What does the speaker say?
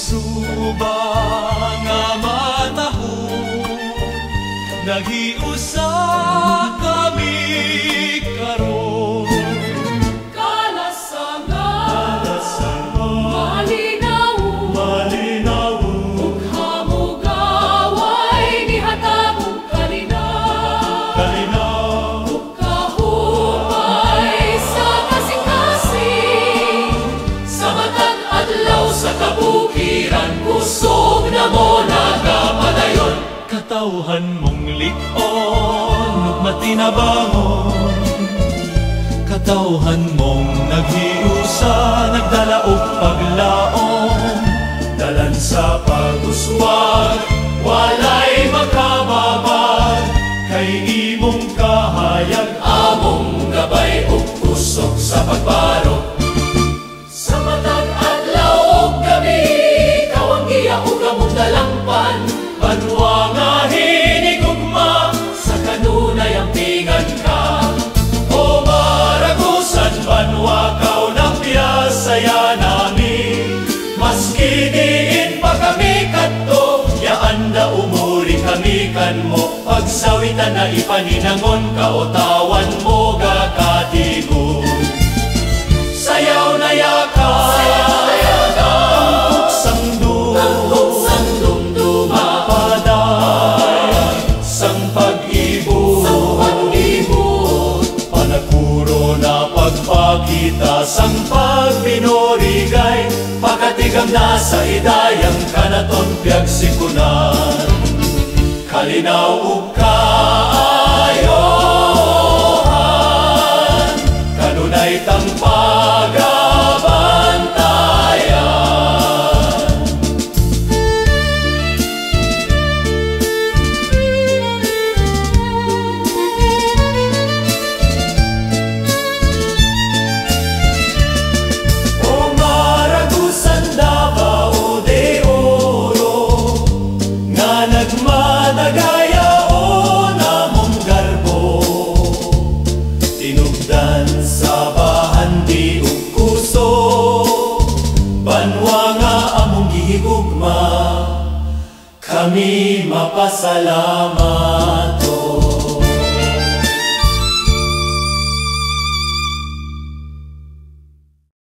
suba nga matahong naghiusa kami karon. Kalasangan, malinaw, ug hamugaway ni hatamong kalinaw, ug kahumay sa kasing-kasing sa matag adlaw sa kabukiran kusog na mo nagapadayon. Katawhan mong lik-on ug matinabangon, katawhan mong naghiusa nagdala og paglaom, dalan sa pag-uswag walay makababag, kay imong kahayag Among gabay ug kusog sa pagbarog sa matag adlaw ug gabi, ikaw ang giya ug among dalangpan. Banwa nga hinigugma sa kanunay ang pingan ka. o maragusan banwa kaw na piyasaya namin, maski diin pa kami kadto yaanda umuri kami kan mo, pagsawitan na ipaninangon kaotawan mo gakatigo. Sayaw na yaka tangkok sang dumduma, paday sang pag-ibot, panagpuro na pagpakita sang pagbinorigay, pagkatigam na sa idayang kanaton piyag sikunan, kalinaw ug kaayohan kanunay tang pagabantayan. O maragusan Davao de Oro nga nagmadagayaon among garbo, tinugdan sa bahan di ug kuso, banwa nga among gihigugma, kami mapasalamat.